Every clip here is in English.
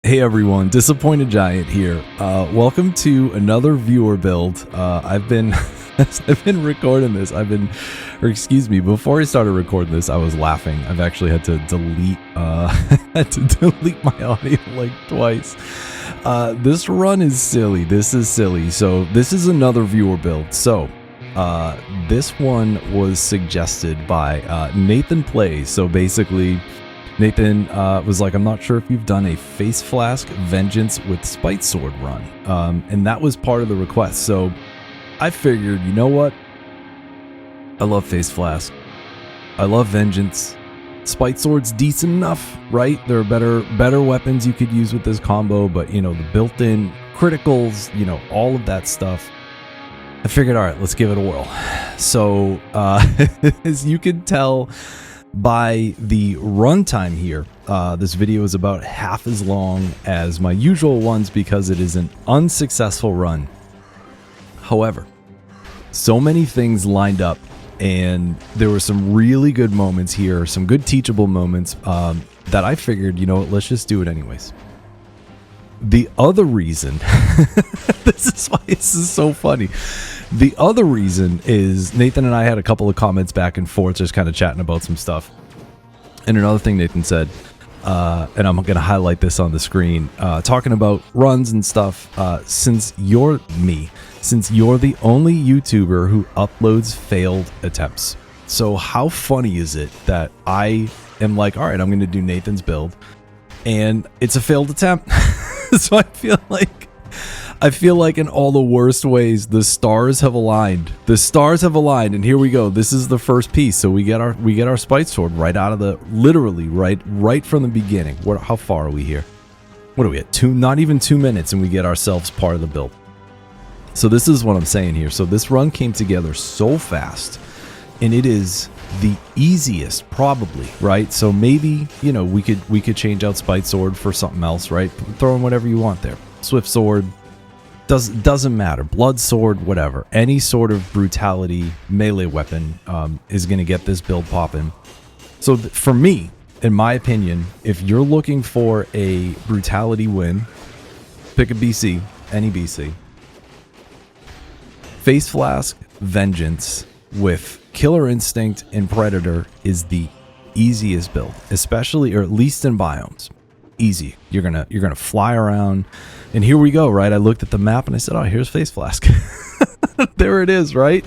Hey everyone, Disappointed Giant here. Welcome to another viewer build. I've been recording this. Before I started recording this, I was laughing. I've actually had to delete my audio like twice. This run is silly. This is silly. So this is another viewer build. So this one was suggested by Nathan Plays. So basically, Nathan was like, I'm not sure if you've done a Face Flask Vengeance with Spite Sword run. And that was part of the request. So I figured, you know what? I love Face Flask. I love Vengeance. Spite Sword's decent enough, right? There are better weapons you could use with this combo, but, you know, the built-in criticals, you know, all of that stuff. I figured, all right, let's give it a whirl. So, as you can tell by the runtime here, this video is about half as long as my usual ones because it is an unsuccessful run. However, so many things lined up, and there were some really good moments here, some good teachable moments that I figured, you know what, let's just do it anyways. The other reason, this is why this is so funny. The other reason is Nathan and I had a couple of comments back and forth, just kind of chatting about some stuff. And another thing Nathan said, and I'm going to highlight this on the screen, talking about runs and stuff, since you're the only YouTuber who uploads failed attempts. So how funny is it that I am like, all right, I'm going to do Nathan's build, and it's a failed attempt. So I feel like in all the worst ways, the stars have aligned. The stars have aligned, and here we go. This is the first piece. So we get our Spite Sword right out of the, literally right from the beginning. How far are we here? What are we at? Not even 2 minutes, and we get ourselves part of the build. So this is what I'm saying here. So this run came together so fast, and it is the easiest probably, right? So maybe, you know, we could change out Spite Sword for something else, right? Throw in whatever you want there. Swift Sword. Doesn't matter. Blood Sword, whatever. Any sort of brutality melee weapon is going to get this build popping. So for me, in my opinion, if you're looking for a brutality win, pick a BC, any BC. Face Flask Vengeance with Killer Instinct and Predator is the easiest build, especially, or at least in biomes. Easy. You're gonna fly around, and here we go, right? I looked at the map and I said, oh, here's Face Flask. There it is, right?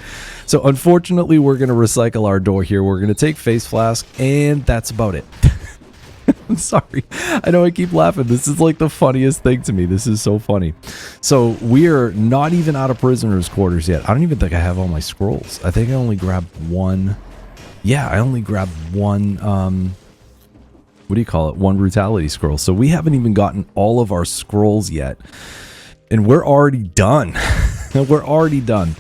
So unfortunately, we're gonna recycle our door here. We're gonna take Face Flask, and that's about it. I'm sorry. I know I keep laughing. This is like the funniest thing to me. This is so funny. So we're not even out of prisoners' quarters yet. I don't even think I have all my scrolls. I think I only grabbed one. Yeah, I only grabbed one. What do you call it? One brutality scroll. So we haven't even gotten all of our scrolls yet, and we're already done. We're already done.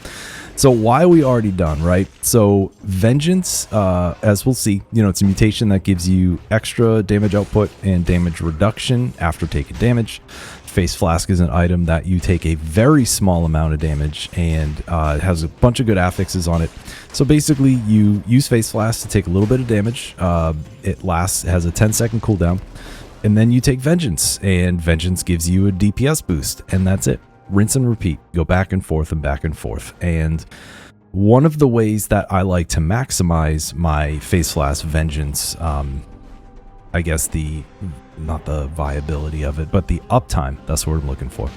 So why are we already done, right? So Vengeance, as we'll see, you know, it's a mutation that gives you extra damage output and damage reduction after taking damage. Face Flask is an item that you take a very small amount of damage, and it has a bunch of good affixes on it. So basically, you use Face Flask to take a little bit of damage. It has a 10-second cooldown, and then you take Vengeance, and Vengeance gives you a DPS boost, and that's it. Rinse and repeat. Go back and forth and back and forth. And one of the ways that I like to maximize my Face Flask Vengeance, I guess not the viability of it, but the uptime, that's what I'm looking for.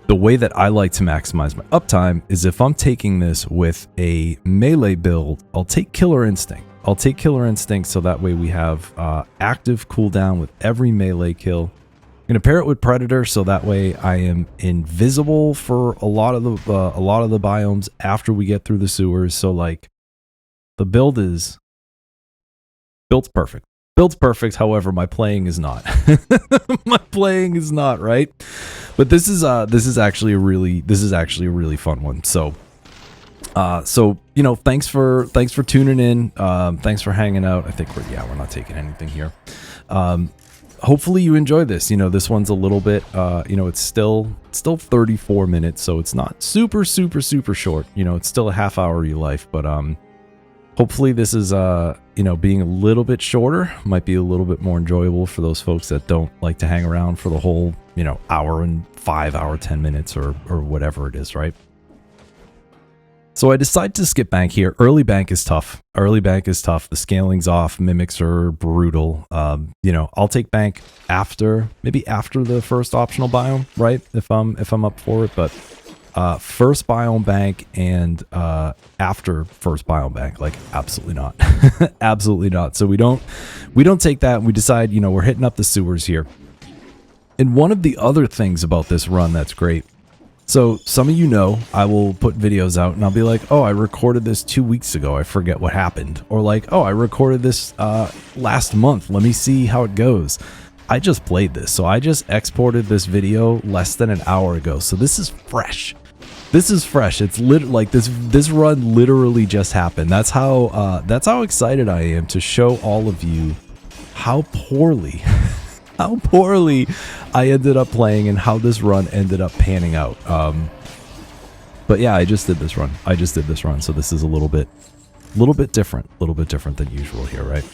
The way that I like to maximize my uptime is if I'm taking this with a melee build, I'll take Killer Instinct. I'll take Killer Instinct so that way we have active cooldown with every melee kill. I'm gonna pair it with Predator so that way I am invisible for a lot of the biomes after we get through the sewers. So like the build's perfect. Build's perfect, however, my playing is not. My playing is not, right? But this is actually a really fun one. So you know, thanks for tuning in. Thanks for hanging out. I think we're not taking anything here. Hopefully you enjoy this. You know, this one's a little bit, you know, it's still 34 minutes, so it's not super short. You know, it's still a half hour of your life, but Hopefully this is, being a little bit shorter, might be a little bit more enjoyable for those folks that don't like to hang around for the whole, hour and 10 minutes or whatever it is, right? So I decided to skip bank here. Early bank is tough. The scaling's off. Mimics are brutal. I'll take bank maybe after the first optional biome, right? If I'm up for it, but first biome bank and after first biome bank, like absolutely not. Absolutely not. So we don't take that. We decide, we're hitting up the sewers here. And one of the other things about this run that's great. So some of I will put videos out and I'll be like, oh, I recorded this 2 weeks ago. I forget what happened. Or like, oh, I recorded this last month. Let me see how it goes. I just played this. So I just exported this video less than an hour ago. So this is fresh. It's like this run literally just happened. That's how excited I am to show all of you how poorly I ended up playing and how this run ended up panning out. But yeah, I just did this run. So this is a little bit different than usual here, right?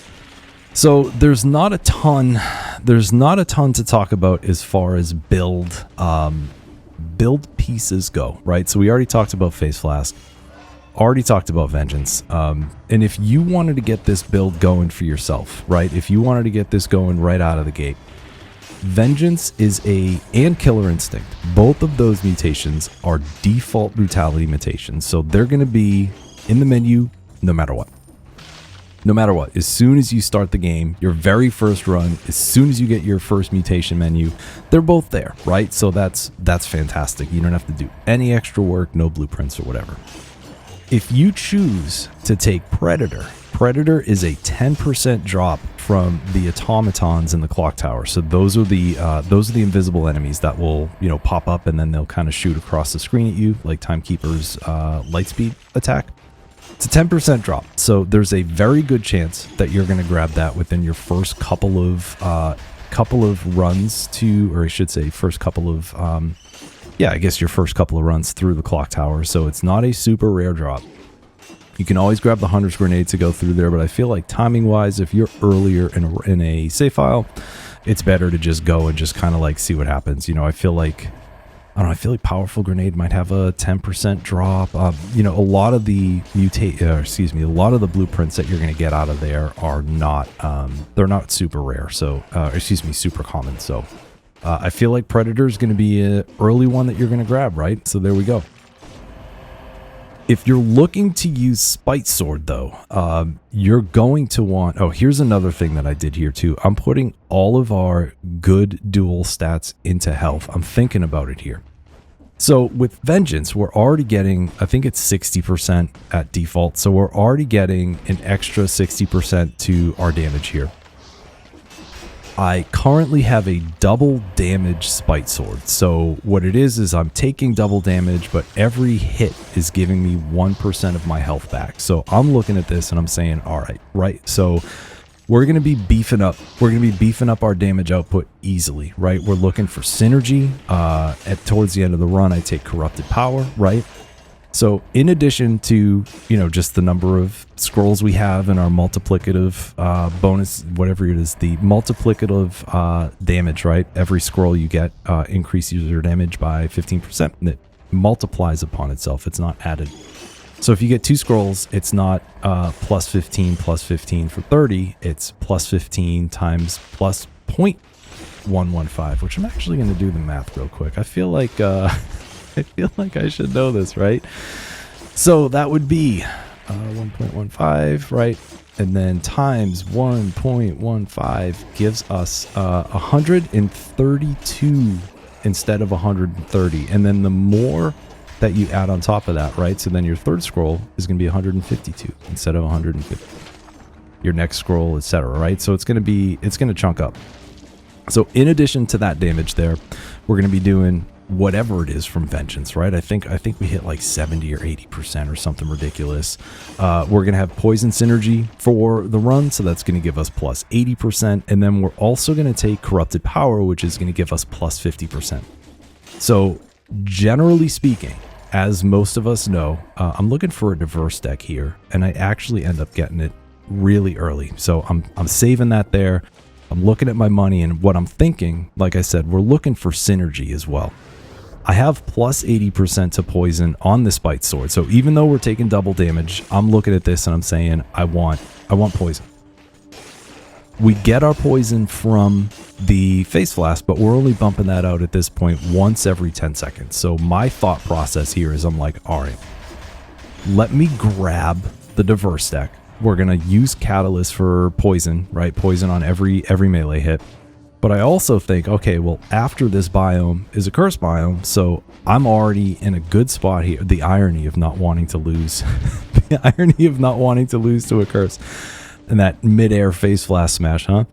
So there's not a ton to talk about as far as build pieces go, right? So we already talked about Face Flask, already talked about Vengeance. And if you wanted to get this build going for yourself, right? If you wanted to get this going right out of the gate, Vengeance and Killer Instinct, both of those mutations are default brutality mutations. So they're going to be in the menu no matter what. As soon as you start the game, your very first run, as soon as you get your first mutation menu, they're both there, right? So that's fantastic. You don't have to do any extra work, no blueprints or whatever. If you choose to take Predator is a 10% drop from the automatons in the clock tower. So those are the invisible enemies that will, pop up and then they'll kind of shoot across the screen at you like Timekeeper's Lightspeed attack. It's a 10% drop. So there's a very good chance that you're going to grab that within your first couple of runs your first couple of runs through the clock tower. So it's not a super rare drop. You can always grab the Hunter's Grenade to go through there, but I feel like timing-wise, if you're earlier in a save file, it's better to just go and just kind of like see what happens. I feel like Powerful Grenade might have a 10% drop. A lot of the blueprints that you're going to get out of there are not, they're not super rare. So, super common. So, I feel like Predator is going to be an early one that you're going to grab, right? So there we go. If you're looking to use Spite Sword, though, you're going to want... Oh, here's another thing that I did here, too. I'm putting all of our good dual stats into health. I'm thinking about it here. So with Vengeance, we're already getting... I think it's 60% at default. So we're already getting an extra 60% to our damage here. I currently have a double damage Spite Sword. So what it is I'm taking double damage, but every hit is giving me 1% of my health back. So I'm looking at this and I'm saying, all right. So we're going to be beefing up. We're going to be beefing up our damage output easily, right? We're looking for synergy. Towards the end of the run, I take Corrupted Power, right? So in addition to, just the number of scrolls we have in our multiplicative bonus, whatever it is, the multiplicative damage, right? Every scroll you get increases your damage by 15%. And it multiplies upon itself. It's not added. So if you get 2 scrolls, it's not plus 15 for 30. It's plus 15 times plus 0.115, which I'm actually going to do the math real quick. I feel like I should know this, right? So that would be 1.15, right? And then times 1.15 gives us 132 instead of 130. And then the more that you add on top of that, right? So then your third scroll is going to be 152 instead of 150. Your next scroll, etc., right? So it's going to chunk up. So in addition to that damage there, we're going to be doing whatever it is from Vengeance, right? I think we hit like 70 or 80% or something ridiculous. We're going to have Poison Synergy for the run, so that's going to give us plus 80%. And then we're also going to take Corrupted Power, which is going to give us plus 50%. So generally speaking, as most of us know, I'm looking for a diverse deck here, and I actually end up getting it really early. So I'm saving that there. I'm looking at my money, and what I'm thinking, like I said, we're looking for synergy as well. I have plus 80% to poison on this Spite Sword. So even though we're taking double damage, I'm looking at this and I'm saying, I want poison. We get our poison from the Face Flask, but we're only bumping that out at this point once every 10 seconds. So my thought process here is I'm like, all right, let me grab the diverse deck. We're going to use Catalyst for poison, right? Poison on every melee hit. But I also think, okay, well, after this biome is a curse biome, so I'm already in a good spot here. The irony of not wanting to lose. The irony of not wanting to lose to a curse. And that mid-air Face Flask smash, huh?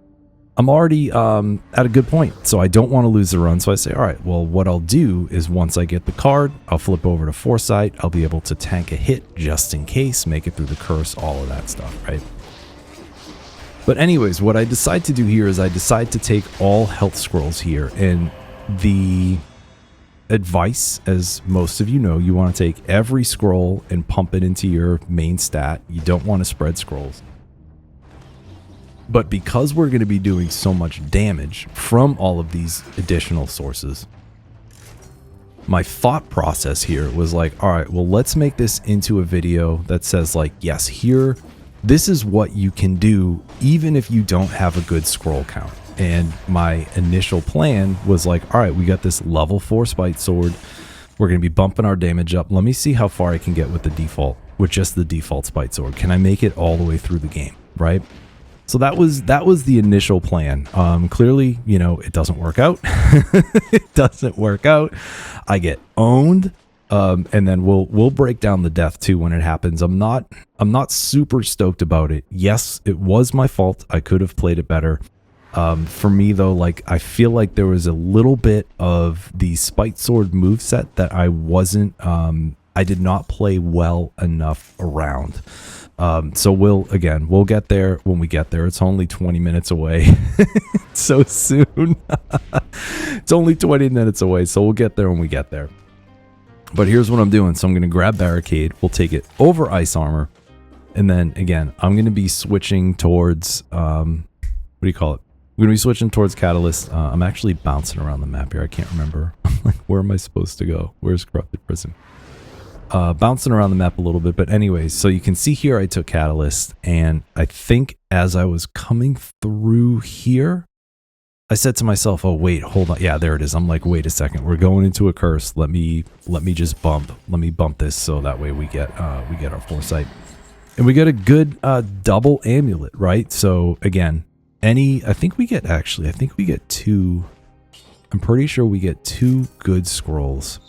I'm already at a good point, so I don't want to lose the run. So I say, all right, well, what I'll do is once I get the card, I'll flip over to Foresight. I'll be able to tank a hit just in case, make it through the curse, all of that stuff, right? But anyways, what I decide to do here is I decide to take all health scrolls here. And the advice, as most of you know, you want to take every scroll and pump it into your main stat. You don't want to spread scrolls. But because we're going to be doing so much damage from all of these additional sources, my thought process here was like, all right, well, let's make this into a video that says like, yes, here, this is what you can do even if you don't have a good scroll count. And my initial plan was like, all right, we got this level 4 Spite Sword. We're going to be bumping our damage up. Let me see how far I can get with the default, with just the default Spite Sword. Can I make it all the way through the game, right? So that was the initial plan. Clearly, you know, it doesn't work out. It doesn't work out. I get owned. And then we'll break down the death too when it happens. I'm not super stoked about it. Yes, it was my fault. I could have played it better. For me though, like I feel like there was a little bit of the Spite Sword moveset that I did not play well enough around. So we'll get there when we get there. It's only 20 minutes away. So soon. It's only 20 minutes away. So we'll get there when we get there. But here's what I'm doing. So I'm going to grab Barricade. We'll take it over Ice Armor. And then again, I'm going to be switching towards, what do you call it? We're going to be switching towards Catalyst. I'm actually bouncing around the map here. I can't remember. I'm like, where am I supposed to go? Where's Corrupted Prison? Bouncing around the map a little bit. But anyways, so you can see here I took Catalyst. And I think as I was coming through here, I said to myself, oh, wait, hold on. Yeah, there it is. I'm like, wait a second. We're going into a curse. Let me just bump. Let me bump this so that way we get our Foresight. And we get a good double amulet, right? So again, I think we get two. I'm pretty sure we get 2 good scrolls.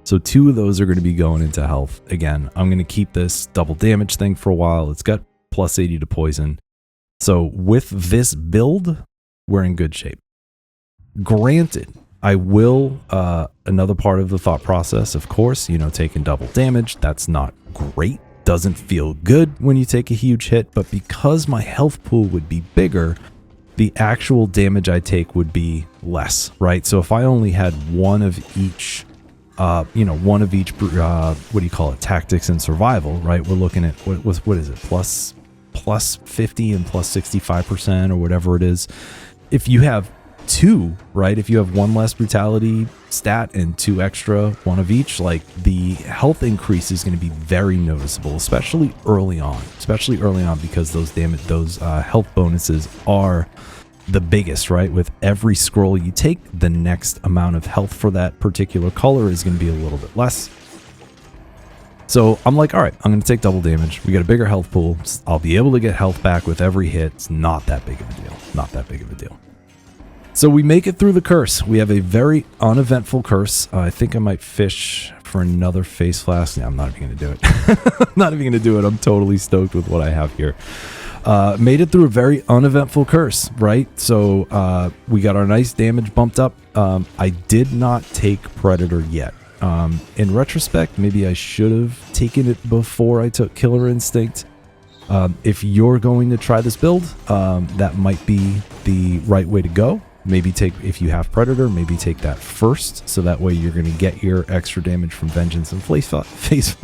So 2 of those are going to be going into health. Again, I'm going to keep this double damage thing for a while. It's got plus 80 to poison. So with this build, we're in good shape. Granted, I will, another part of the thought process, of course, you know, taking double damage, that's not great. Doesn't feel good when you take a huge hit, but because my health pool would be bigger, the actual damage I take would be less, right? So if I only had one of each, what do you call it? Tactics and survival, right? We're looking at, what is it? Plus 50 and plus 65% or whatever it is. If you have 2, right? If you have 1 less brutality stat and 2 extra, 1 of each, like the health increase is going to be very noticeable, especially early on. Because those health bonuses are the biggest, right? With every scroll you take, the next amount of health for that particular color is going to be a little bit less. So I'm like, all right, I'm going to take double damage. We got a bigger health pool. I'll be able to get health back with every hit. It's not that big of a deal. Not that big of a deal. So we make it through the curse. We have a very uneventful curse. I think I might fish for another Face Flask. Yeah, I'm not even going to do it. I'm not even going to do it. I'm totally stoked with what I have here. Made it through a very uneventful curse, right? So we got our nice damage bumped up. I did not take Predator yet. In retrospect, maybe I should have taken it before I took Killer Instinct. If you're going to try this build, that might be the right way to go. maybe take, if you have Predator, maybe take that first, so that way you're going to get your extra damage from Vengeance and Face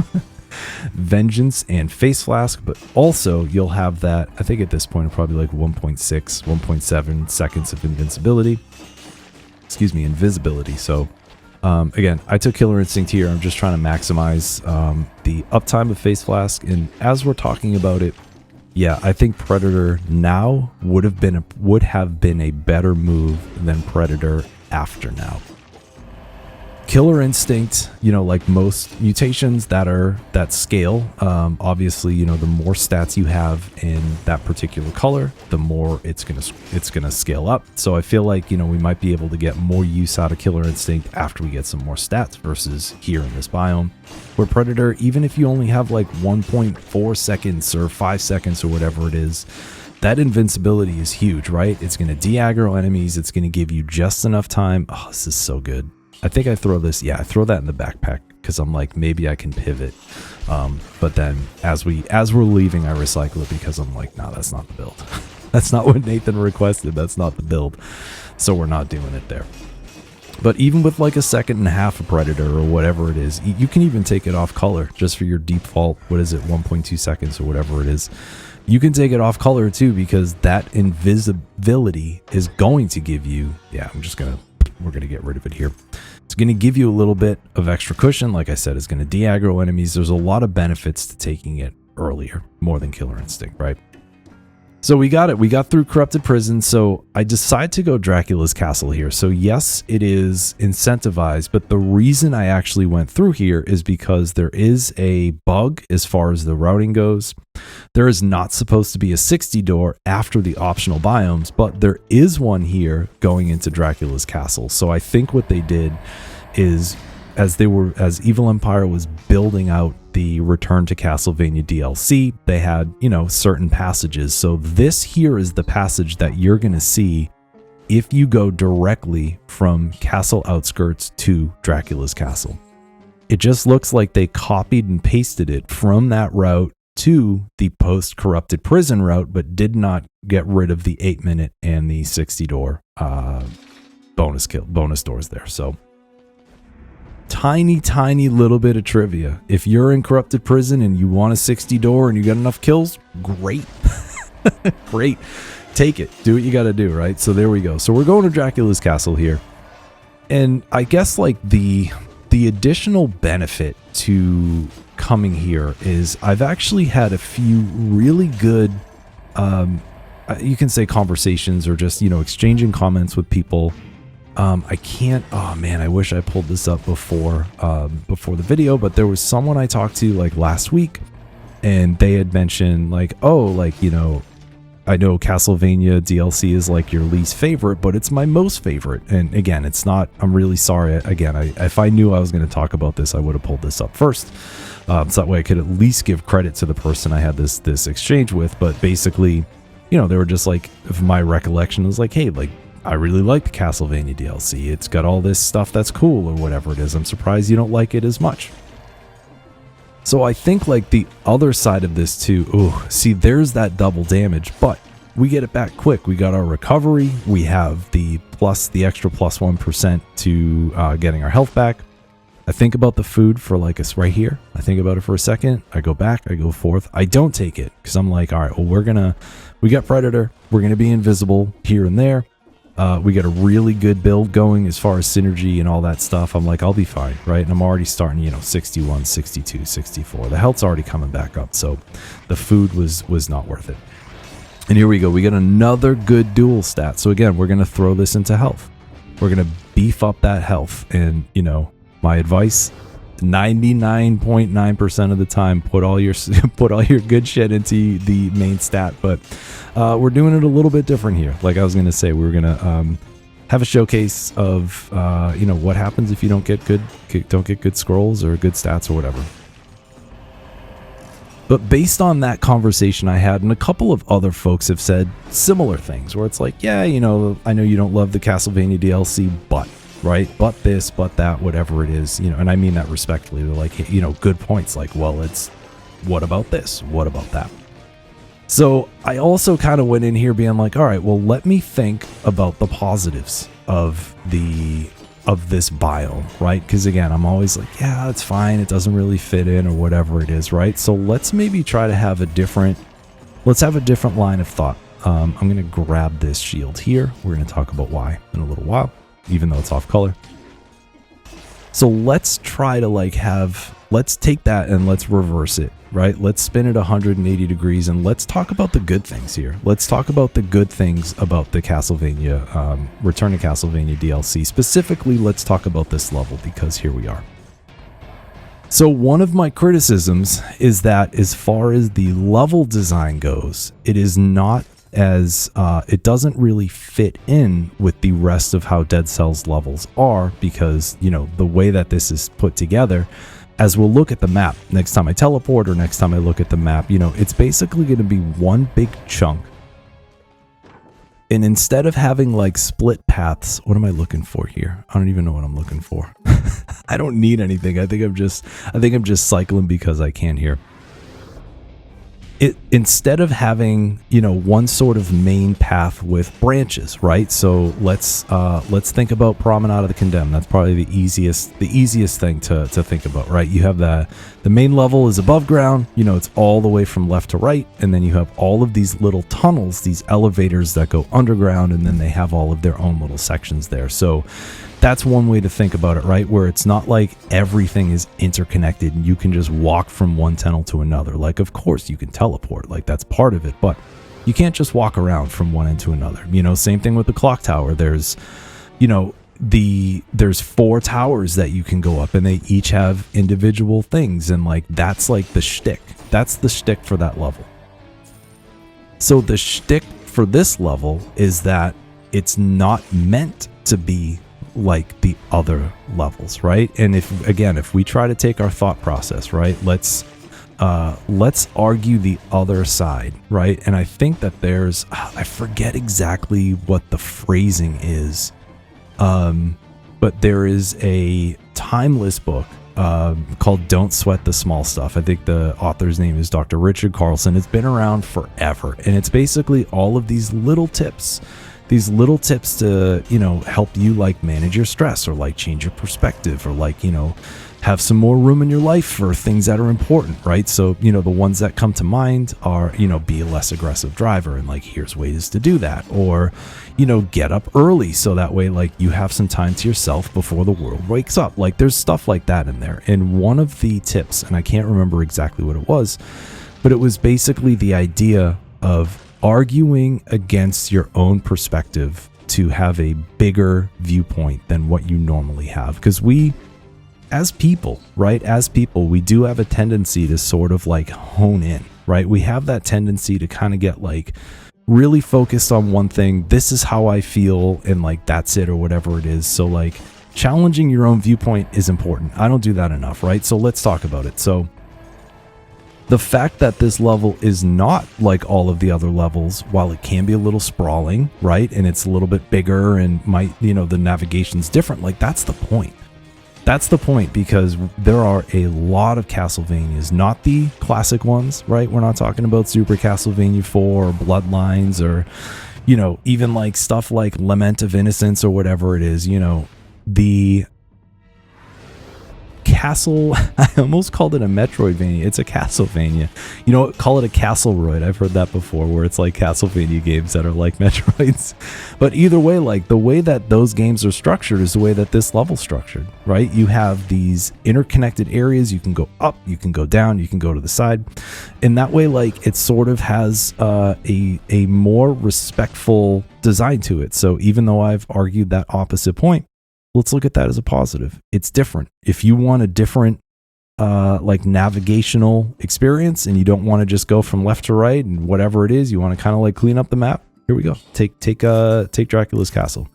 Vengeance and Face Flask, but also you'll have that, I think at this point probably like 1.6, 1.7 seconds of invisibility. So again, I took Killer Instinct here. I'm just trying to maximize the uptime of Face Flask, and as we're talking about it, yeah, I think Predator now would have been a better move than Predator after now. Killer Instinct, you know, like most mutations that scale, obviously, you know, the more stats you have in that particular color, the more it's gonna scale up. So I feel like, you know, we might be able to get more use out of Killer Instinct after we get some more stats versus here in this biome, where Predator, even if you only have like 1.4 seconds or 5 seconds or whatever it is, that invincibility is huge, right? It's gonna de-aggro enemies. It's gonna give you just enough time. Oh, this is so good. I think I throw this, yeah, I throw that in the backpack because I'm like, maybe I can pivot. But then as we're leaving, I recycle it because I'm like, nah, that's not the build. That's not what Nathan requested. That's not the build. So we're not doing it there. But even with like a second and a half of Predator or whatever it is, you can even take it off color just for your default, what is it, 1.2 seconds or whatever it is. You can take it off color too, because that invisibility is going to give you, yeah, we're going to get rid of it here. It's going to give you a little bit of extra cushion. Like I said, it's going to de-aggro enemies. There's a lot of benefits to taking it earlier, more than Killer Instinct, right? So we got it. We got through Corrupted Prison. So I decide to go Dracula's Castle here. So yes, it is incentivized, but the reason I actually went through here is because there is a bug as far as the routing goes. There is not supposed to be a 60 door after the optional biomes, but there is one here going into Dracula's Castle. So I think what they did is, as Evil Empire was building out the Return to Castlevania DLC, they had, you know, certain passages. So this here is the passage that you're going to see if you go directly from Castle Outskirts to Dracula's Castle. It just looks like they copied and pasted it from that route to the post-Corrupted Prison route, but did not get rid of the 8-minute and the 60 door bonus doors there. So tiny little bit of trivia. If you're in Corrupted Prison and you want a 60 door and you got enough kills, great. Great. Take it. Do what you got to do, right? So there we go. So we're going to Dracula's Castle here. And I guess like the additional benefit to coming here is I've actually had a few really good, you can say conversations or just, you know, exchanging comments with people. I can't, oh man, I wish I pulled this up before the video, but there was someone I talked to like last week and they had mentioned like, oh, like, you know, I know Castlevania DLC is like your least favorite, but it's my most favorite. And again, it's not, I'm really sorry. Again, if I knew I was going to talk about this, I would have pulled this up first. So that way I could at least give credit to the person I had this exchange with. But basically, you know, they were just like, if my recollection was like, hey, like, I really like the Castlevania DLC. It's got all this stuff that's cool or whatever it is. I'm surprised you don't like it as much. So I think like the other side of this too, oh, see, there's that double damage, but we get it back quick. We got our recovery. We have the extra plus 1% to getting our health back. I think about the food for like us right here. I think about it for a second. I go back, I go forth. I don't take it because I'm like, all right, well, we got Predator. We're going to be invisible here and there. We got a really good build going as far as synergy and all that stuff. I'm like, I'll be fine, right? And I'm already starting, you know, 61, 62, 64. The health's already coming back up, so the food was not worth it. And here we go. We got another good dual stat. So again, we're going to throw this into health. We're going to beef up that health. And, you know, my advice, 99.9% of the time, put all your good shit into the main stat, but we're doing it a little bit different here. Like I was gonna say, we were gonna have a showcase of you know, what happens if you don't get good scrolls or good stats or whatever. But based on that conversation I had, and a couple of other folks have said similar things, where it's like, yeah, you know, I know you don't love the Castlevania DLC, but right, but this, but that, whatever it is, you know, and I mean that respectfully. They're like, you know, good points, like, well, it's what about this, what about that. So I also kind of went in here being like, all right, well, let me think about the positives of this biome, right? Because again, I'm always like, yeah, it's fine, it doesn't really fit in or whatever it is, right? So let's maybe try to have a different line of thought. I'm going to grab this shield here. We're going to talk about why in a little while, even though it's off color. So let's try to let's take that and let's reverse it, right? Let's spin it 180 degrees and let's talk about the good things here. Let's talk about the good things about the Castlevania, Return to Castlevania DLC. Specifically, let's talk about this level because here we are. So one of my criticisms is that as far as the level design goes, it is not as it doesn't really fit in with the rest of how Dead Cells levels are, because the way that this is put together, as we'll look at the map next time I teleport or next time I look at the map, it's basically going to be one big chunk. And instead of having like split paths, what am I looking for here? I don't even know what I'm looking for. I don't need anything. I think I'm just cycling because I can here. Instead of having one sort of main path with branches, right? So let's think about Promenade of the Condemned. That's probably the easiest thing to think about, right? You have the main level is above ground, it's all the way from left to right, and then you have all of these little tunnels, these elevators that go underground, and then they have all of their own little sections there. So that's one way to think about it, right? Where it's not like everything is interconnected and you can just walk from one tunnel to another. Like, of course you can teleport, like that's part of it, but you can't just walk around from one end to another. Same thing with the clock tower. There's, there's 4 towers that you can go up and they each have individual things. And like, that's like the shtick. That's the shtick for that level. So the shtick for this level is that it's not meant to be like the other levels, right? And if we try to take our thought process, right, let's argue the other side, right? And I think that I forget exactly what the phrasing is, but there is a timeless book called Don't Sweat the Small Stuff. I think the author's name is Dr. Richard Carlson. It's been around forever, and it's basically all of these little tips to help you like manage your stress or like change your perspective or like have some more room in your life for things that are important, right? So the ones that come to mind are be a less aggressive driver, and like here's ways to do that, or get up early so that way like you have some time to yourself before the world wakes up. Like there's stuff like that in there. And one of the tips, and I can't remember exactly what it was, but it was basically the idea of arguing against your own perspective to have a bigger viewpoint than what you normally have. Because we, as people, we do have a tendency to sort of like hone in, right? We have that tendency to kind of get like really focused on one thing. This is how I feel, and like that's it, or whatever it is. So like challenging your own viewpoint is important. I don't do that enough, right? So let's talk about it. So the fact that this level is not like all of the other levels, while it can be a little sprawling, right? And it's a little bit bigger and might, the navigation's different. Like that's the point. That's the point, because there are a lot of Castlevanias, not the classic ones, right? We're not talking about Super Castlevania 4 or Bloodlines or, even like stuff like Lament of Innocence or whatever it is, the castle, I almost called it a Metroidvania. It's a Castlevania. Call it a Castleroid. I've heard that before, where it's like Castlevania games that are like Metroids. But either way, like the way that those games are structured is the way that this level's structured, right? You have these interconnected areas. You can go up, you can go down, you can go to the side. And that way, like it sort of has a more respectful design to it. So even though I've argued that opposite point, let's look at that as a positive. It's different. If you want a different like navigational experience and you don't want to just go from left to right and whatever it is, you want to kind of like clean up the map, here we go. Take Dracula's castle.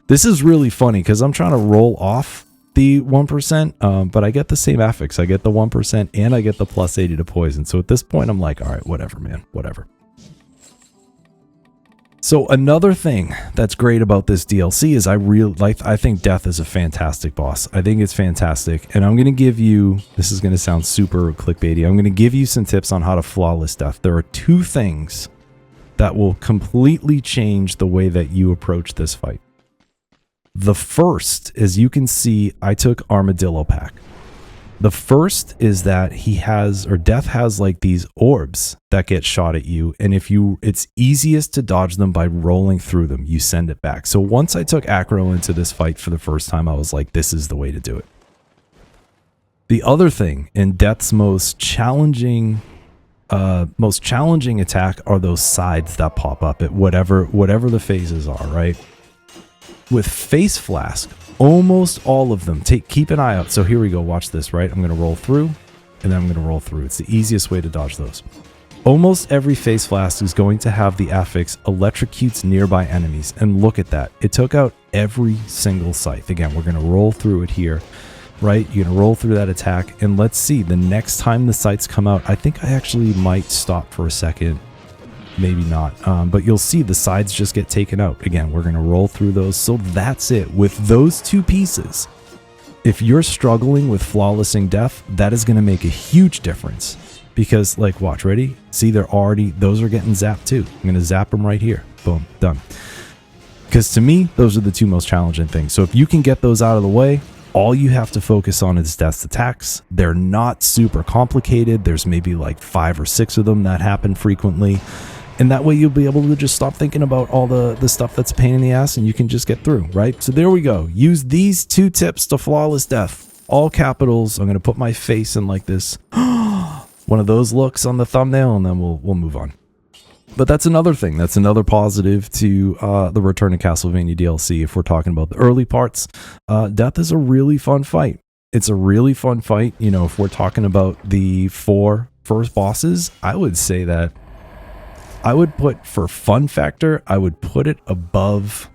This is really funny because I'm trying to roll off the 1%, but I get the same affix. I get the 1% and I get the plus 80 to poison. So at this point I'm like, all right, whatever, man, whatever. So another thing that's great about this DLC is I think Death is a fantastic boss. I think it's fantastic. And I'm going to give you, this is going to sound super clickbaity, I'm going to give you some tips on how to flawless Death. There are 2 things that will completely change the way that you approach this fight. The first, as you can see, I took Armadillo Pack. The first is that Death has like these orbs that get shot at you, and it's easiest to dodge them by rolling through them. You send it back. So once I took Acro into this fight for the first time, I was like, this is the way to do it. The other thing, in Death's most challenging attack are those sides that pop up at whatever the phases are, right? With Face Flask, almost all of them, keep an eye out. So here we go, watch this, right? I'm going to roll through, and then I'm going to roll through. It's the easiest way to dodge those. Almost every Face Flask is going to have the affix electrocutes nearby enemies, and look at that. It took out every single scythe. Again, we're going to roll through it here, right? You're going to roll through that attack, and let's see, the next time the scythes come out, I think I actually might stop for a second. Maybe not, but you'll see the sides just get taken out. Again, we're going to roll through those. So that's it. With those 2 pieces, if you're struggling with flawlessing Death, that is going to make a huge difference. Because, like, watch, ready? See, those are getting zapped too. I'm going to zap them right here. Boom, done. Because to me, those are the 2 most challenging things. So if you can get those out of the way, all you have to focus on is Death's attacks. They're not super complicated. There's maybe like 5 or 6 of them that happen frequently. And that way you'll be able to just stop thinking about all the stuff that's a pain in the ass, and you can just get through, right? So there we go. Use these 2 tips to flawless Death. All capitals. I'm going to put my face in like this. One of those looks on the thumbnail, and then we'll move on. But that's another thing. That's another positive to the Return to Castlevania DLC. If we're talking about the early parts, Death is a really fun fight. It's a really fun fight. You know, if we're talking about the 4 first bosses, I would say that I would put, for fun factor, I would put it above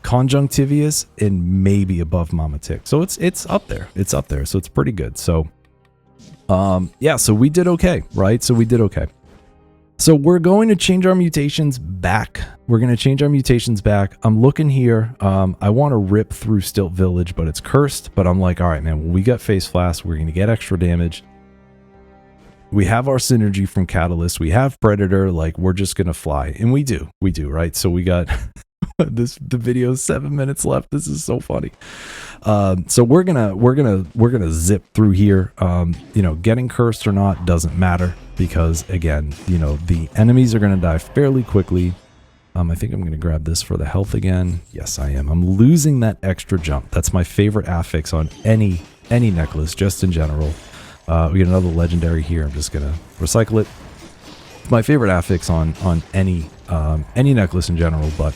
Conjunctivius and maybe above Mama Tick. So it's up there. It's up there. So it's pretty good. So yeah, so we did okay, right? So we did okay. So we're going to change our mutations back. We're going to change our mutations back. I'm looking here. I want to rip through Stilt Village, but it's cursed. But I'm like, all right, man, we got Face Flask. We're going to get extra damage. We have our synergy from Catalyst. We have Predator. Like, we're just going to fly. And we do, right? So we got the video's 7 minutes left. This is so funny. So we're gonna zip through here. You know, getting cursed or not doesn't matter, because again, you know, the enemies are gonna die fairly quickly. I think I'm gonna grab this for the health again. Yes, I am. I'm losing that extra jump. That's my favorite affix on any necklace, just in general. We get another legendary here. I'm just gonna recycle it. It's my favorite affix on any necklace in general, but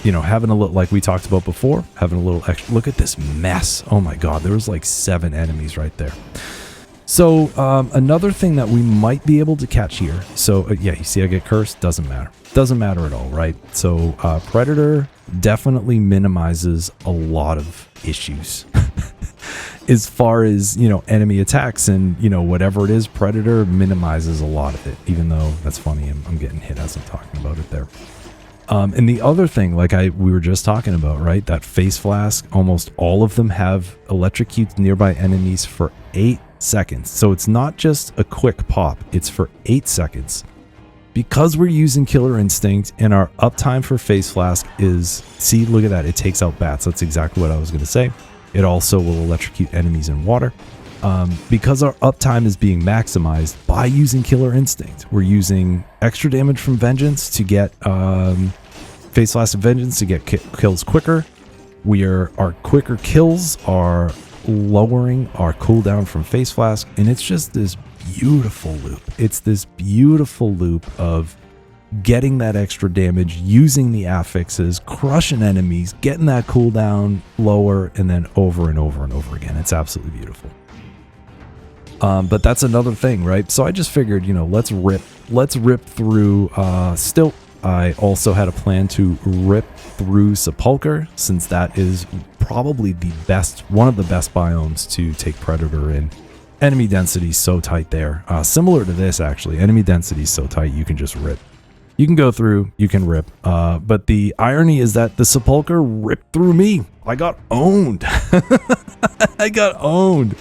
you know, having a little, like we talked about before, having a little extra. Look at this mess. Oh my god, there was like 7 enemies right there. So another thing that we might be able to catch here. So yeah, you see I get cursed. Doesn't matter. Doesn't matter at all, right? So Predator definitely minimizes a lot of issues as far as, you know, enemy attacks, and, you know, whatever it is, Predator minimizes a lot of it, even though that's funny. I'm getting hit as I'm talking about it there. And the other thing, like we were just talking about, right? That Face Flask, almost all of them have electrocutes nearby enemies for 8 seconds. So it's not just a quick pop, it's for 8 seconds. Because we're using Killer Instinct, and our uptime for Face Flask is, see, look at that, it takes out bats. That's exactly what I was going to say. It also will electrocute enemies in water. Because our uptime is being maximized by using Killer Instinct, we're using extra damage from Vengeance to get Face Flask Vengeance to get kills quicker. Our quicker kills are lowering our cooldown from Face Flask, and it's just this beautiful loop. It's this beautiful loop of getting that extra damage, using the affixes, crushing enemies, getting that cooldown lower, and then over and over and over again. It's absolutely beautiful. But that's another thing, right? So I just figured, you know, let's rip through Stilt. I also had a plan to rip through Sepulcher, since that is probably one of the best biomes to take Predator in. Enemy density is so tight there. Similar to this, actually. Enemy density is so tight, you can just rip. You can go through, you can rip. But the irony is that the Sepulcher ripped through me. I got owned. I got owned.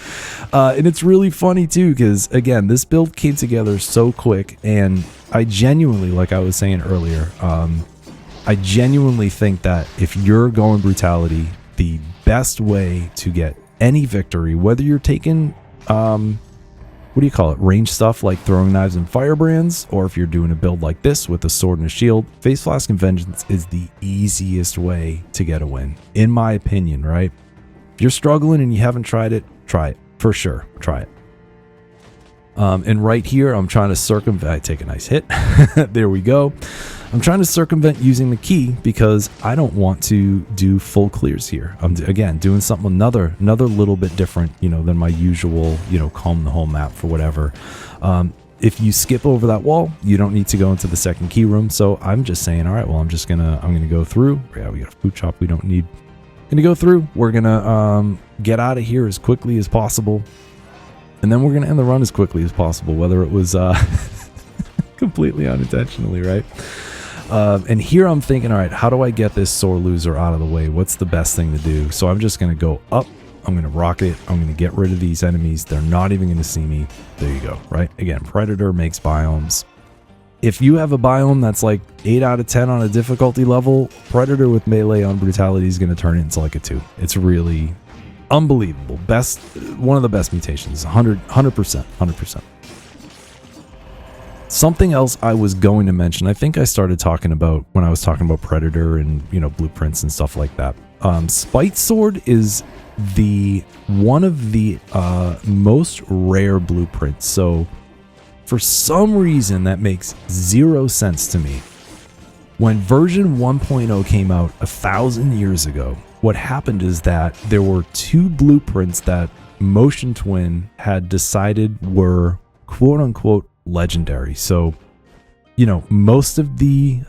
And it's really funny too, because again, this build came together so quick, and I genuinely, like I was saying earlier, I genuinely think that if you're going brutality, the best way to get any victory, whether you're taking, what do you call it, range stuff like throwing knives and firebrands, or if you're doing a build like this with a sword and a shield, Face Flask Vengeance is the easiest way to get a win, in my opinion, right? If you're struggling and you haven't tried it, try it. For sure, try it. And right here, I'm trying to circumvent. I take a nice hit. There we go. I'm trying to circumvent using the key because I don't want to do full clears here. I'm again doing something another little bit different, you know, than my usual, you know, comb the whole map for whatever. If you skip over that wall, you don't need to go into the second key room. So I'm just saying, all right, well, I'm gonna go through. Yeah, we got a food shop we don't need. Gonna go through. We're gonna get out of here as quickly as possible, and then we're gonna end the run as quickly as possible, whether it was completely unintentionally, right? And here I'm thinking, all right, how do I get this sore loser out of the way? What's the best thing to do? So I'm just gonna go up. I'm gonna rocket. I'm gonna get rid of these enemies. They're not even gonna see me. There you go. Right? Again, Predator makes biomes. If you have a biome that's like 8 out of 10 on a difficulty level, Predator with melee on brutality is going to turn it into like a 2. It's really unbelievable. One of the best mutations. 100%. Something else I was going to mention, I think I started talking about when I was talking about Predator and, you know, blueprints and stuff like that. Spite Sword is one of the most rare blueprints. So for some reason, that makes zero sense to me. When version 1.0 came out 1,000 years ago, what happened is that there were 2 blueprints that Motion Twin had decided were quote unquote legendary. So, you know, most of the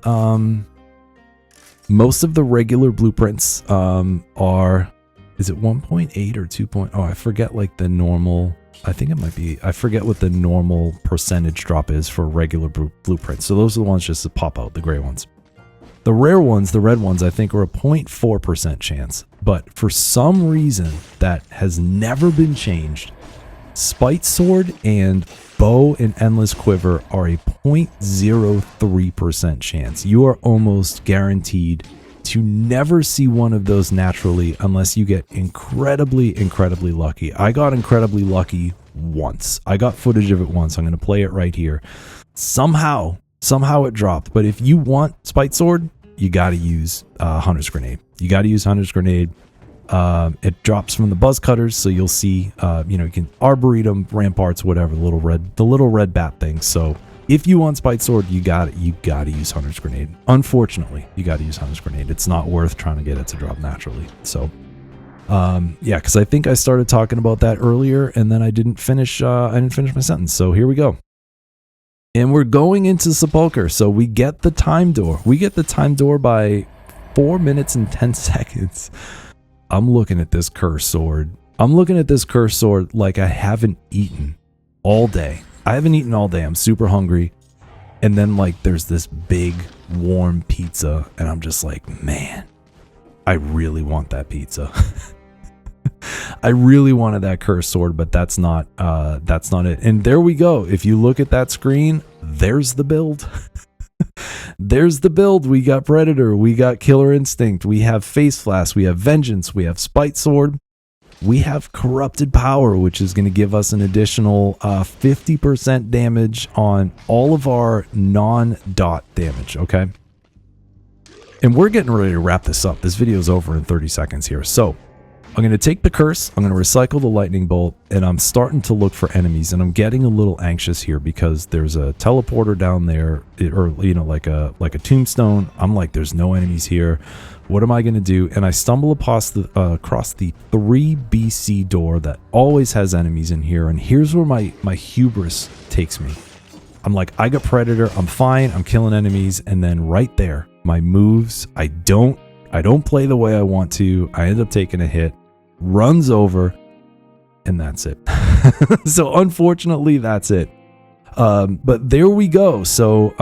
regular blueprints are, is it 1.8 or 2. Oh, I forget like the normal. I think it might be, I forget what the normal percentage drop is for regular blueprints. So those are the ones just to pop out, the gray ones. The rare ones, the red ones, I think are a 0.4% chance. But for some reason that has never been changed, Spite Sword and Bow and Endless Quiver are a 0.03% chance. You are almost guaranteed to never see one of those naturally unless you get incredibly lucky. I got incredibly lucky once. I got footage of it once. I'm going to play it right here. Somehow it dropped. But if you want Spite Sword, you got to use Hunter's Grenade. You got to use Hunter's Grenade. It drops from the buzz cutters, so you'll see, you know, you can Arboretum, Ramparts, whatever, the little red bat thing. So if you want Spite Sword, you got to use Hunter's Grenade. Unfortunately, you got to use Hunter's Grenade. It's not worth trying to get it to drop naturally. So, yeah, because I think I started talking about that earlier, and then I didn't finish my sentence. So here we go. And we're going into Sepulcher. So we get the time door. We get the time door by 4 minutes and 10 seconds. I'm looking at this cursed sword. Like I haven't eaten all day. I haven't eaten all day. I'm super hungry. And then like there's this big warm pizza and I'm just like, man, I really want that pizza. I really wanted that cursed sword, but that's not it. And there we go. If you look at that screen, there's the build. There's the build. We got Predator, we got Killer Instinct, we have Face Flask, we have Vengeance, we have Spite Sword, we have Corrupted Power, which is going to give us an additional 50% damage on all of our non-dot damage, okay? And we're getting ready to wrap this up. This video is over in 30 seconds here. So I'm going to take the curse, I'm going to recycle the lightning bolt, and I'm starting to look for enemies, and I'm getting a little anxious here because there's a teleporter down there, or you know, like a tombstone. I'm like, there's no enemies here. What am I going to do? And I stumble across the 3 BC door that always has enemies in here, and here's where my hubris takes me. I'm like, I got Predator, I'm fine, I'm killing enemies, and then right there, my moves, I don't play the way I want to. I end up taking a hit, runs over, and that's it. So unfortunately, that's it. But there we go. So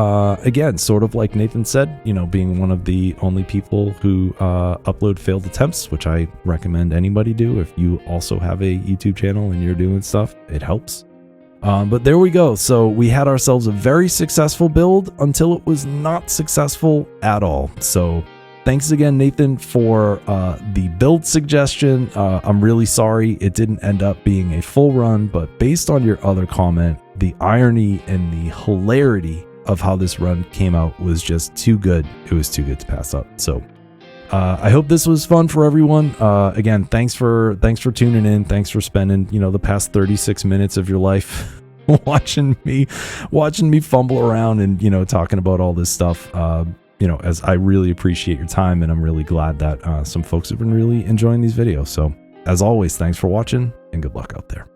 again, sort of like Nathan said, you know, being one of the only people who upload failed attempts, which I recommend anybody do. If you also have a YouTube channel and you're doing stuff, it helps. But there we go. So we had ourselves a very successful build until it was not successful at all. So thanks again, Nathan, for the build suggestion. I'm really sorry it didn't end up being a full run, but based on your other comment, the irony and the hilarity of how this run came out was just too good. It was too good to pass up. So I hope this was fun for everyone. Again, thanks for tuning in. Thanks for spending, you know, the past 36 minutes of your life watching me fumble around and, you know, talking about all this stuff. You know, as I really appreciate your time, and I'm really glad that some folks have been really enjoying these videos. So as always, thanks for watching and good luck out there.